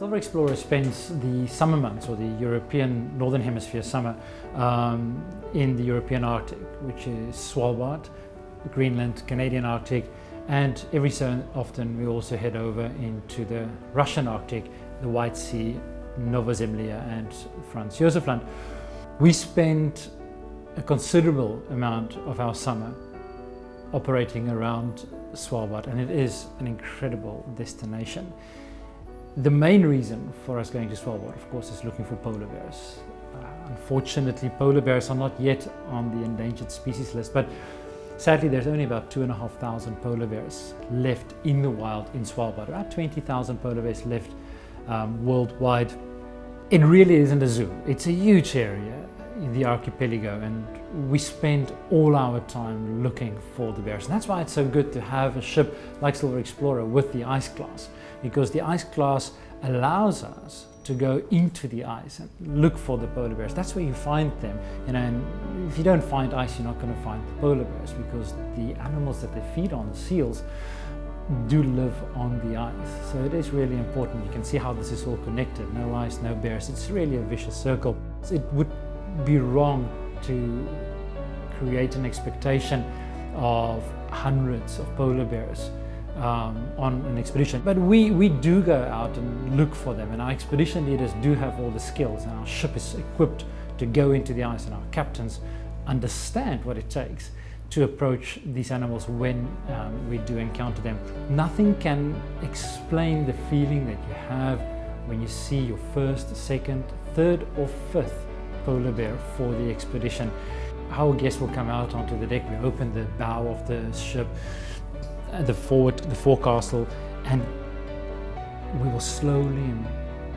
Silver Explorer spends the summer months, or the European Northern Hemisphere summer, in the European Arctic, which is Svalbard, Greenland, Canadian Arctic, and every so often we also head over into the Russian Arctic, the White Sea, Nova Zemlya and Franz Josef Land. We spend a considerable amount of our summer operating around Svalbard, and it is an incredible destination. The main reason for us going to Svalbard, of course, is looking for polar bears. Unfortunately, polar bears are not yet on the endangered species list, but sadly there's only about 2,500 polar bears left in the wild in Svalbard. About 20,000 polar bears left worldwide. It really isn't a zoo. It's a huge area in the archipelago, and we spend all our time looking for the bears. And that's why it's so good to have a ship like Silver Explorer with the ice class, because the ice class allows us to go into the ice and look for the polar bears. That's where you find them, and if you don't find ice, you're not going to find the polar bears, because the animals that they feed on, the seals, do live on the ice. So it is really important. You can see how this is all connected. No ice, no bears. It's really a vicious circle. It would be wrong to create an expectation of hundreds of polar bears on an expedition, but we do go out and look for them, and our expedition leaders do have all the skills, and our ship is equipped to go into the ice, and our captains understand what it takes to approach these animals when we do encounter them. Nothing can explain the feeling that you have when you see your first, second, third or fifth polar bear for the expedition. Our guests will come out onto the deck. We open the bow of the ship, the forecastle, and we will slowly and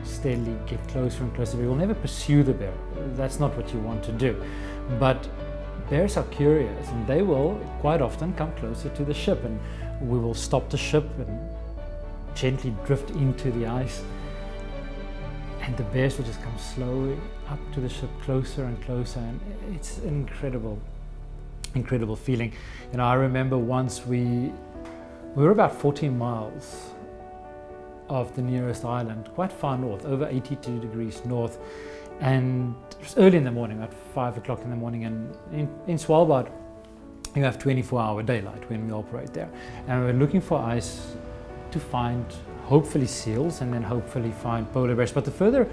steadily get closer and closer. We will never pursue the bear. That's not what you want to do. But bears are curious, and they will quite often come closer to the ship, and we will stop the ship and gently drift into the ice, and the bears will just come slowly up to the ship, closer and closer, and it's an incredible feeling. You know, I remember once we were about 14 miles of the nearest island, quite far north, over 82 degrees north, and it was early in the morning, about 5 o'clock in the morning, and in Svalbard you have 24-hour daylight when we operate there, and we're looking for ice to find hopefully seals, and then hopefully find polar bears. But the further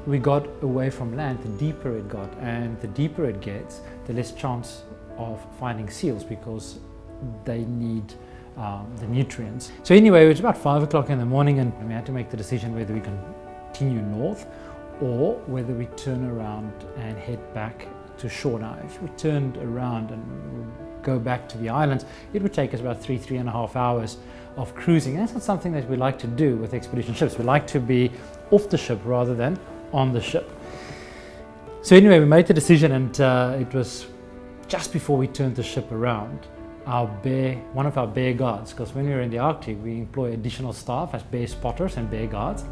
we got away from land, the deeper it got, and the deeper it gets, the less chance of finding seals, because they need the nutrients. So anyway, it was about 5 o'clock in the morning, and we had to make the decision whether we continue north or whether we turn around and head back to shore. Now, if we turned around and go back to the islands, it would take us about 3.5 hours of cruising. And that's not something that we like to do with expedition ships. We like to be off the ship rather than on the ship. So anyway, we made the decision, and it was just before we turned the ship around. One of our bear guards, because when we were in the Arctic, we employ additional staff as bear spotters and bear guards,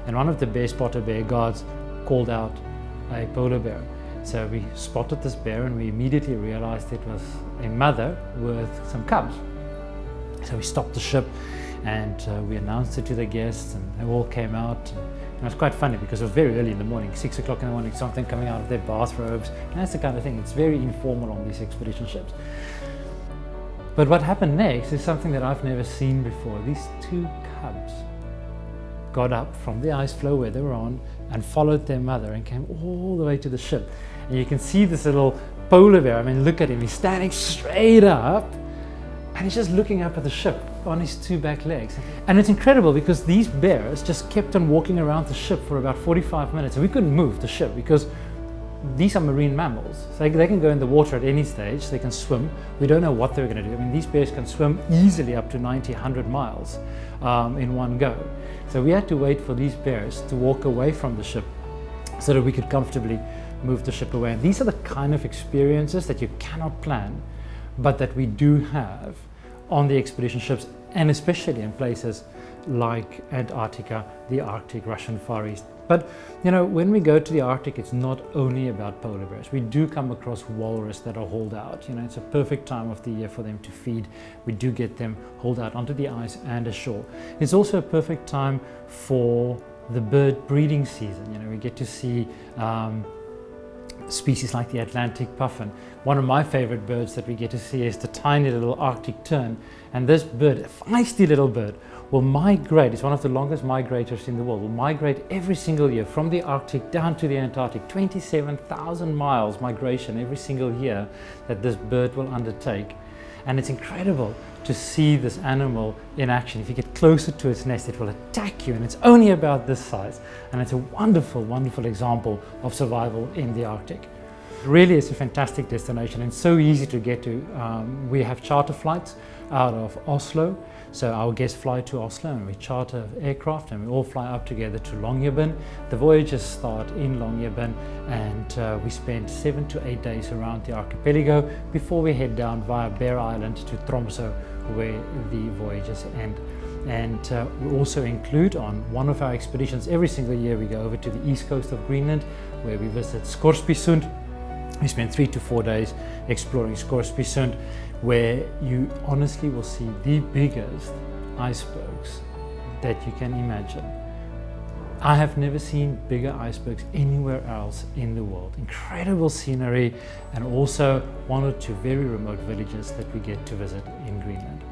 and one of the bear guards called out a polar bear. So we spotted this bear, and we immediately realized it was a mother with some cubs. So we stopped the ship, and we announced it to the guests, and they all came out. And it was quite funny, because it was very early in the morning, 6 o'clock in the morning, something coming out of their bathrobes, and that's the kind of thing. It's very informal on these expedition ships. But what happened next is something that I've never seen before. These two cubs got up from the ice floe where they were on and followed their mother and came all the way to the ship. And you can see this little polar bear. I mean, look at him. He's standing straight up, and he's just looking up at the ship on his two back legs. And it's incredible, because these bears just kept on walking around the ship for about 45 minutes. And we couldn't move the ship, because these are marine mammals. So they can go in the water at any stage. They can swim. We don't know what they're going to do. I mean, these bears can swim easily up to 90, 100 miles in one go. So we had to wait for these bears to walk away from the ship so that we could comfortably move the ship away. And these are the kind of experiences that you cannot plan, but that we do have on the expedition ships, and especially in places like Antarctica, the Arctic, Russian Far East. But you know, when we go to the Arctic, it's not only about polar bears. We do come across walrus that are hauled out. You know, it's a perfect time of the year for them to feed. We do get them hauled out onto the ice and ashore. It's also a perfect time for the bird breeding season. You know, we get to see species like the Atlantic puffin. One of my favorite birds that we get to see is the tiny little Arctic tern. And this bird, a feisty little bird, will migrate. It's one of the longest migrators in the world. Will migrate every single year from the Arctic down to the Antarctic. 27,000 miles migration every single year that this bird will undertake. And it's incredible to see this animal in action. If you get closer to its nest, it will attack you, and it's only about this size. And it's a wonderful, wonderful example of survival in the Arctic. Really, it's a fantastic destination and so easy to get to. We have charter flights out of Oslo. So our guests fly to Oslo and we charter aircraft and we all fly up together to Longyearbyen. The voyages start in Longyearbyen and we spend 7 to 8 days around the archipelago before we head down via Bear Island to Tromsø, where the voyages end. And we also include on one of our expeditions, every single year we go over to the east coast of Greenland, where we visit Scoresbysund. We spend 3 to 4 days exploring Scoresbysund, where you honestly will see the biggest icebergs that you can imagine. I have never seen bigger icebergs anywhere else in the world. Incredible scenery, and also 1 or 2 very remote villages that we get to visit in Greenland.